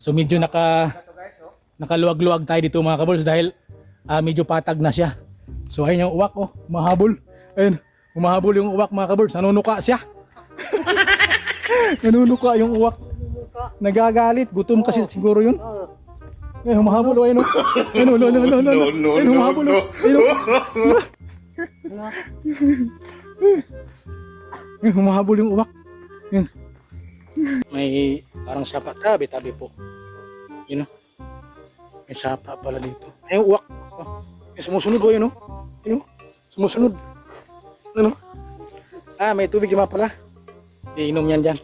So medyo nakaluwag-luwag tayo dito mga kabols dahil medyo patag na siya. So ayun yung uwak, oh, mahabol. Ayun, umahabol yung uwak mga kabols. Nanunuka siya. Nanunuka yung uwak. Nagagalit, gutom kasi siguro yun. Ayun, humahabol, ayun, oh. Ayun, ayun, humahabol, oh. Ayun, ayun, humahabol yung uwak. Ayun. May parang sapa, tabi-tabi po. Yun, oh. May sapa pala dito. Ayun, uwak. Oh. Yung sumusunod, oh, yun, oh. Yun, oh. Sumusunod. Ano? May tubig naman pala. Iinom yan dyan.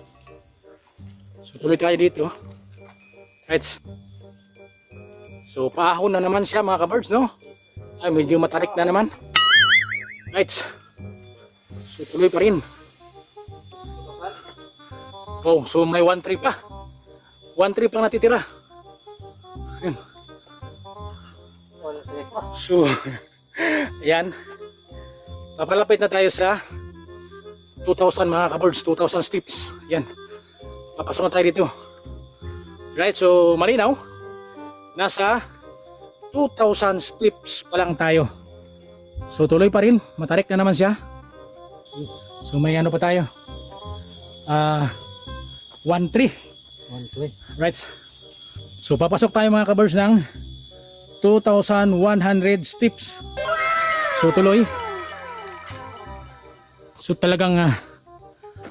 So, tuloy tayo dito. Right. So, paahon na naman siya mga kabirds, no? Ay, medyo matarik na naman. Right. So, tuloy pa rin. Oh, so may 1-3 pa. 1-3 pang natitira. Ayan. So, ayan. Papalapit na tayo sa 2,000 mga kabirds, 2,000 steps. Ayan. Papasok na tayo dito. Right, so malinaw. Nasa 2,000 steps pa lang tayo. So tuloy pa rin, matarik na naman siya. So may ano pa tayo. 1-3. Right. So papasok tayo mga kabirds ng 2,100 steps. So tuloy. So talagang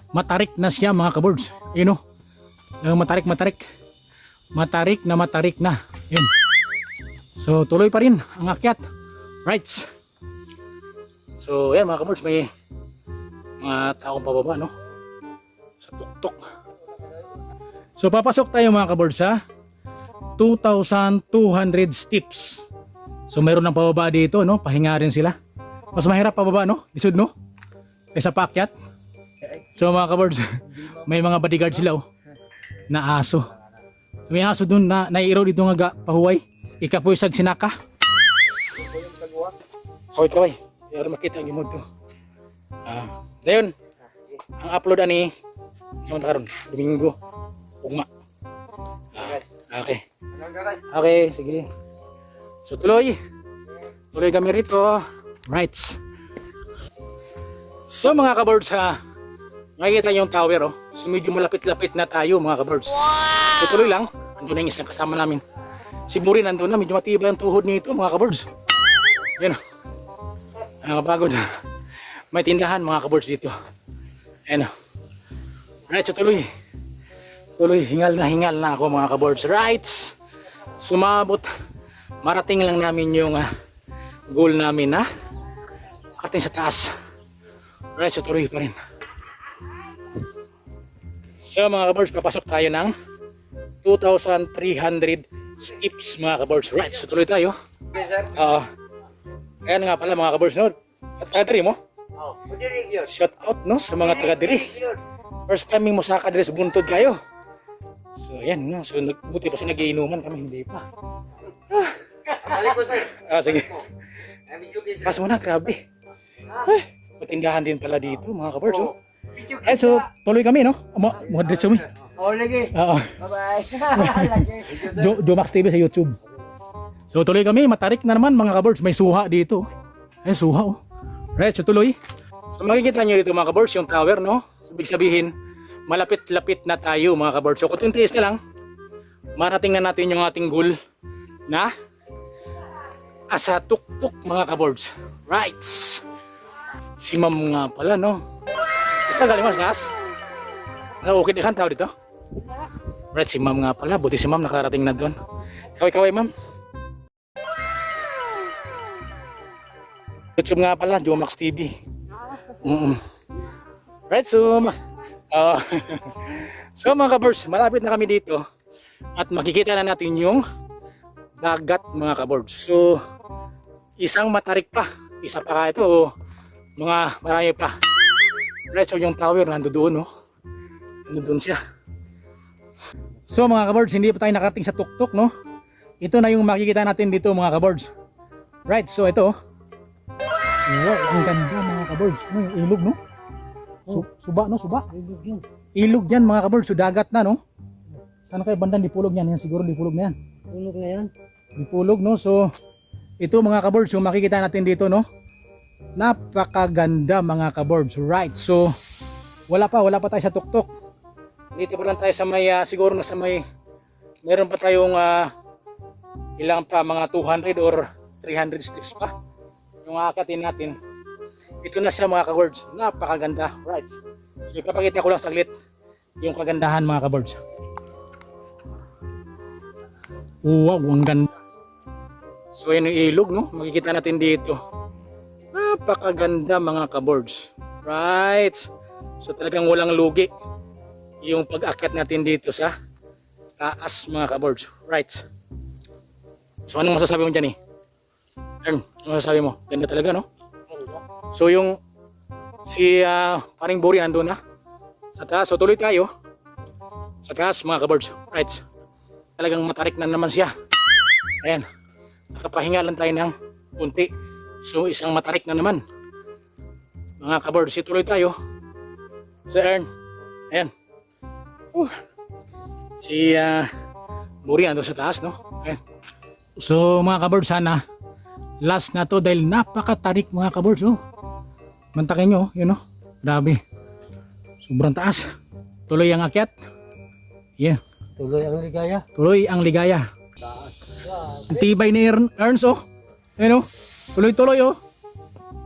matarik na siya mga kabirds. Yun o. Matarik na. Yun. So tuloy pa rin ang akyat. Right. So yan mga kabirds, may mga taong pababa, no? Sa tuktok. So papasok tayo mga kabirds sa 2,200 steps. So mayroon ng pababa dito, no? Pahinga rin sila. Mas mahirap pababa, no? Lisod, no? Kaysa paakyat. So mga kabirds, may mga bodyguard sila, oh, na aso. May aso dun na naiiraw dito nga pahuway. Ikapoy sag sinaka. Kaway. Pero makita ang imod to. Dayon, ang upload ani sa karon Domingo. Ugma. Okay. Okay, sige. So tuloy kami rito. Right. So mga kabirds, makikita yung tower, oh. So medyo malapit-lapit na tayo mga kabirds. Wow! So tuloy lang. Andun na yung isang kasama namin. Si Buri nandun na. Medyo matibay ang tuhod nito mga kabirds. Yan, oh. Nakapagod. May tindahan mga kabirds dito. Ayan, oh. Right, so tuloy. Hingal na ako mga kabirds. Right. Sumabot. Marating lang namin yung goal namin na ating sa taas. Right, so tuloy pa rin. So mga kabirds, papasok tayo ng 2,300 steps mga kabirds. Right, so tuloy tayo. Ayan nga pala mga kabirds, no? At taga-diri mo? Shout out, no, sa mga taga-diri. First time mo sa kadiri sa buntod kayo. So ayan, no? So buti pa sa nagiinuman kami, hindi pa. Sige. Pas mo na, grabe. Patindahan din pala dito mga kabirds, oh. Ay, so tuloy kami, no? Mga diretso mi. Lagi. Bye-bye. Jomax TV sa YouTube. So tuloy kami, matarik na naman mga kabirds. May suha dito. Ay, suha, oh. Right, so tuloy. So makikita nyo dito mga kabirds yung tower, no? So, ibig sabihin, malapit-lapit na tayo mga kabirds. So kunting-tiis na lang, marating na natin yung ating goal na asa tuktok mga kabirds. Right. Si ma'am nga pala, no? Saan galing mas gas? Okay di kan tao dito? Right, si ma'am nga pala. Buti si ma'am nakarating na doon. Kaway ma'am. YouTube nga pala, Jomax TV. Right, so so mga kabirds, malapit na kami dito. At makikita na natin yung dagat mga kabirds. So isang matarik pa. Isa pa ito, oh. Mga marami pa. Right, so yung tower nandoon, no? Nandoon siya. So mga kabirds, hindi pa tayo nakarating sa tuktok, no? Ito na yung makikita natin dito mga kabirds. Right, so ito. Wow, ang ganda mga kabirds. Ilog, no? Suba, no? Suba. Ilog yan mga kabirds. So dagat na, no? Sana kayo bandang dipulog niyan. Yan siguro dipulog na yan. Punog na yan. Dipulog, no? So, ito mga kaboards, yung makikita natin dito, no? Napakaganda mga kaboards. Right. So, wala pa tayo sa tuktok. Dito pa lang tayo sa may, siguro na sa may, meron pa tayong ilang pa, mga 200 or 300 steps pa. Yung aakatin natin. Ito na siya mga kaboards. Napakaganda. Right. So, ipapakita ko lang saglit yung kagandahan mga kaboards. Wow, ang ganda. So yan yung ilog, no? Makikita natin dito. Napakaganda mga kaboards. Right. So talagang walang lugi yung pag-akyat natin dito sa taas mga kaboards. Right. So anong masasabi mo dyan eh? Anong masasabi mo? Ganda talaga, no? So yung si paring Buri nandun na sa taas. So tuloy tayo sa taas mga kaboards. Right. Talagang matarik na naman siya. Ayan. Nakapahinga lang tayo ng kunti. So isang matarik na naman. Mga kaboards, tuloy tayo. Sa Ern. Ayan. Si Buri nandun sa taas, no? Ayan. So mga kaboards, sana last na to dahil napakatarik mga kaboards. Oh. Mantakin nyo, yun, no? Grabe. Sobrang taas. Tuloy ang akyat. Yeah. Tuloy ang ligaya. Tuloy ang ligaya. Ang tibay ni Ernst, oh. Ayan, oh. Tuloy-tuloy, oh.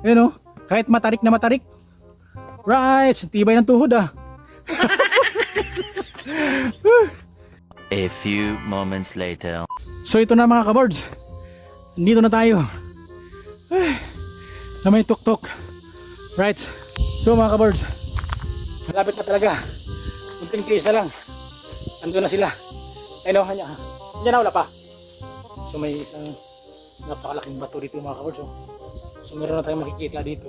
Ayan, oh. Kahit matarik na matarik. Right. Ang tibay ng tuhod, ah. A few moments later. So, ito na mga kaboards. Dito na tayo. Na may tuktok. Right. So, mga kaboards. Malapit na talaga. Kunting tiis na lang. Ando na sila. Ayun o, Diyan na wala pa. So may isang napakalaking bato dito mga kaboards. So meron na tayong makikita dito.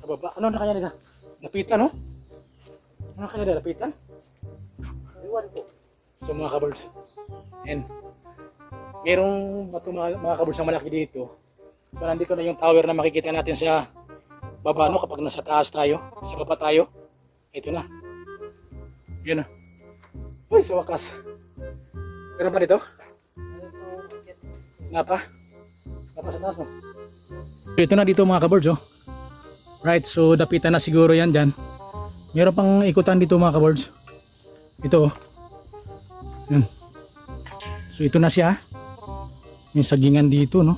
Sa baba. Ano na kaya nila? Lapitan, no? Ano kaya nila? Lapitan? Iwan po. So mga kaboards. And merong bato mga kaboards na malaki dito. So nandito na yung tower na makikita natin sa baba, no? Kapag nasa taas tayo. Sa baba tayo. Ito na. Yun na. Uy, sa wakas. Meron pa dito? Nga pa? Nga pa sa taas, no? Ito na dito mga kaboards, oh. Right, so dapitan na siguro yan dyan. Meron pang ikutan dito mga kaboards. Ito, oh. Yan. So ito na siya. Yung sagingan dito, no?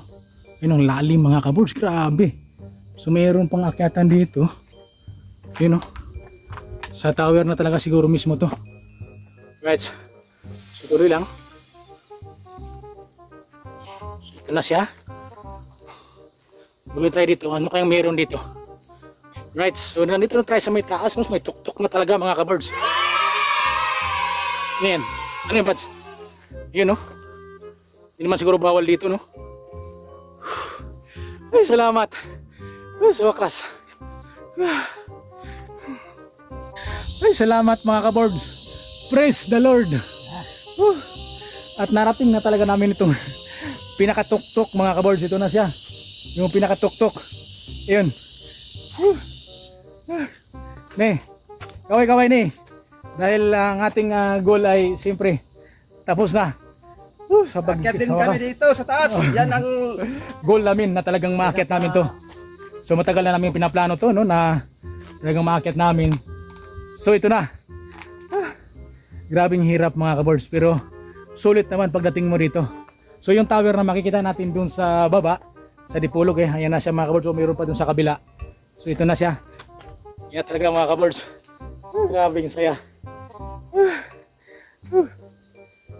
Yun ang lalim mga kaboards, grabe. So meron pang akyatan dito. Yun, oh. Sa tower na talaga siguro mismo to. Right. So tuloy lang. So ito na siya. Tuloy tayo dito. Ano kayang meron dito? Right. So nandito na tayo sa may taas. May tuktok na talaga mga kaboards. Yan. Ano yung buds? Yun, no? Hindi naman siguro bawal dito, no? Ay, salamat. Ay, sa wakas. Ay, salamat mga kaboards. Praise the Lord. At narating na talaga namin itong pinakatuktok mga kaboards. Ito na siya. Yung pinakatuktok. Ayun. Ne. Kaway-kaway ne. Dahil ang ating goal ay siyempre tapos na. Sa Akyat din kami dito sa taas. Yan ang goal namin na talagang maakyat namin to. So matagal na namin pinaplano to, no, na talagang maakyat namin. So ito na. Grabing hirap mga kaboards, pero sulit naman pagdating mo rito. So yung tower na makikita natin dun sa baba, sa Dipolog, ayan na siya mga kaboards. So mayroon pa dun sa kabila. So ito na siya. Yan talaga mga kaboards. Grabing saya.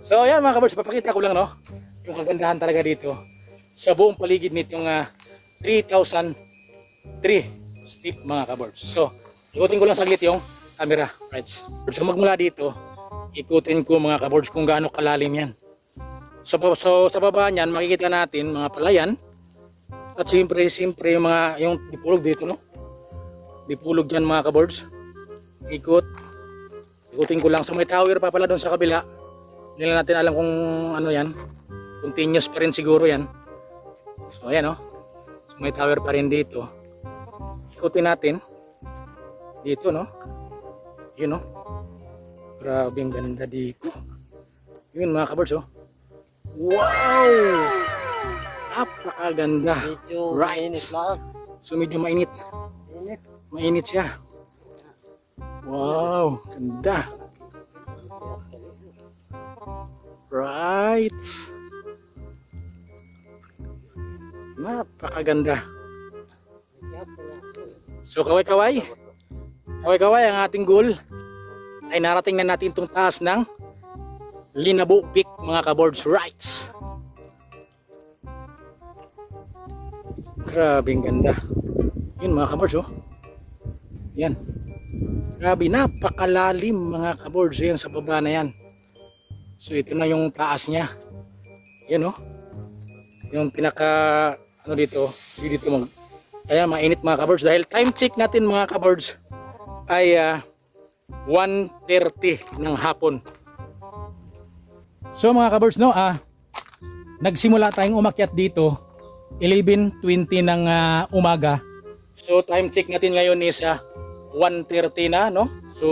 So ayan mga kaboards, papakita ko lang, no, yung kagandahan talaga dito sa buong paligid nitong 3,003 steep mga kaboards. So ikutin ko lang saglit yung camera. Right. So magmula dito, ikutin ko mga kaboards kung gaano kalalim yan. So sa baba niyan makikita natin mga palayan. At siyempre yung mga yung Dipolog dito, no? Dipolog yan mga kaboards. Ikutin ko lang. So may tower pa pala doon sa kabila. Hindi na natin alam kung ano yan. Continuous pa rin siguro yan. So ayan, no? So may tower pa rin dito. Ikutin natin. Dito, no? Yun, no? Grabe ang ganda dito. Yun mga kabirds, oh. Wow! Napakaganda. Medyo Right. mainit lang. So medyo mainit. Init. Mainit siya. Wow, ganda. Right. Napakaganda. So kaway-kaway. Kaway-kaway, ang ating goal ay narating na natin itong taas ng Linabo Peak mga kaboards. Rights. Grabing ganda. Yun mga kaboards, oh. Yan. Grabe, napakalalim mga kaboards. Yan sa baba na yan. So ito na yung taas niya. Yan, oh. Yung pinaka ano dito, dito mag kaya mainit mga kaboards dahil time check natin mga kaboards ay 1:30 ng hapon. So mga kaboards, no, nagsimula tayong umakyat dito 11:20 ng umaga. So time check natin ngayon is 1:30 na, no? So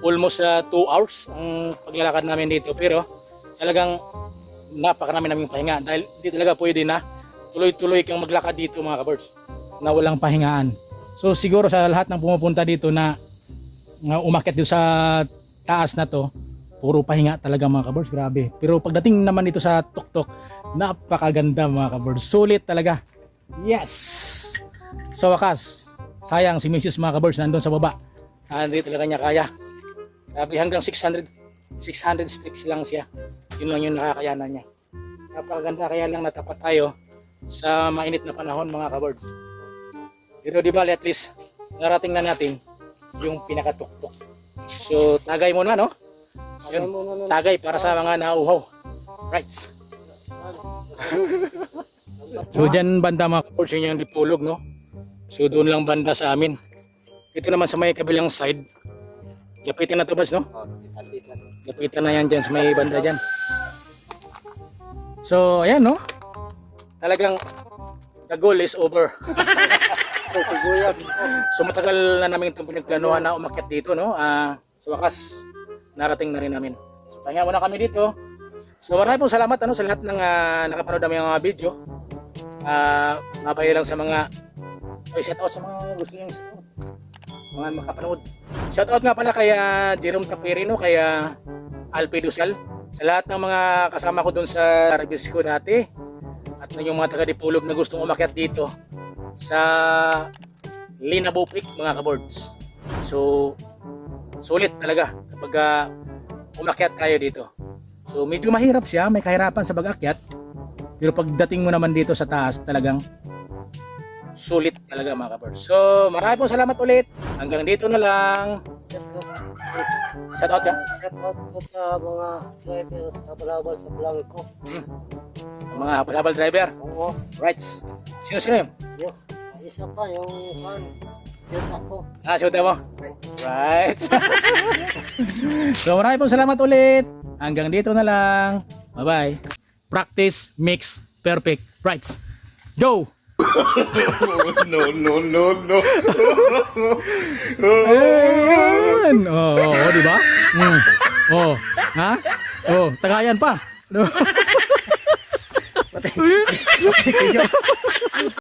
almost 2 hours ang paglalakad namin dito, pero talagang napakarami naming pahinga dahil hindi talaga pwede na tuloy-tuloy kang maglakad dito mga kaboards na walang pahingaan. So siguro sa lahat ng pumupunta dito na umakyat dito sa taas na to, puro pahinga talaga mga kaboards, grabe. Pero pagdating naman dito sa tuktok, napakaganda mga kaboards, sulit talaga. Yes! Sa wakas, sayang si Mrs. mga kaboards nandun sa baba. Hindi talaga niya kaya. Grabe, hanggang 600 steps lang siya. Yun lang yung nakakayanan niya. Napakaganda, kaya lang natapat tayo sa mainit na panahon mga kaboards. Pero di ba at least narating na natin yung pinakatuktok. So tagay muna, no? Yun, tagay para sa mga nauhaw. Right. So dyan banda mga kaboards, yun yung dipulog, no? So doon lang banda sa amin. Ito naman sa may kabilang side. Lapitan na to, Bas, no? Lapitan na yan dyan sa may banda dyan. So ayan, no? Talagang the goal is over. So matagal na namin itong pinagplanuhan na umakyat dito, no? Sa wakas, narating na rin namin. So pahinga muna kami dito. So maraming pong salamat sa lahat ng nakapanood ng mga video. Mabay lang sa mga shout out sa mga gusto nyo mga makapanood. Shout out nga pala kay Jerome Tapirino, kay Alpi Dusal, sa lahat ng mga kasama ko doon sa reviews ko dati at yung mga taga-dipulog na gustong umakyat dito sa Linabo Peak mga kaboards. So sulit talaga kapag umakyat tayo dito. So medyo mahirap siya, may kahirapan sa pag-akyat, pero pagdating mo naman dito sa taas talagang sulit talaga mga kaboards. So maraming pong salamat ulit. Hanggang dito na lang. Shout out ya. Shout out ko sa mga driver sa balabal sa vlog ko. Mga palabal driver. Oo. Right. Sino yun? Yo, isa pa yung shout out ko. Shout out mo. Right. So maraming pong salamat ulit. Hanggang dito na lang. Bye-bye. Practice makes perfect. Right. Go! No. Ayan. Oh, di ba? Oh, ha? Oh, tagayan pa.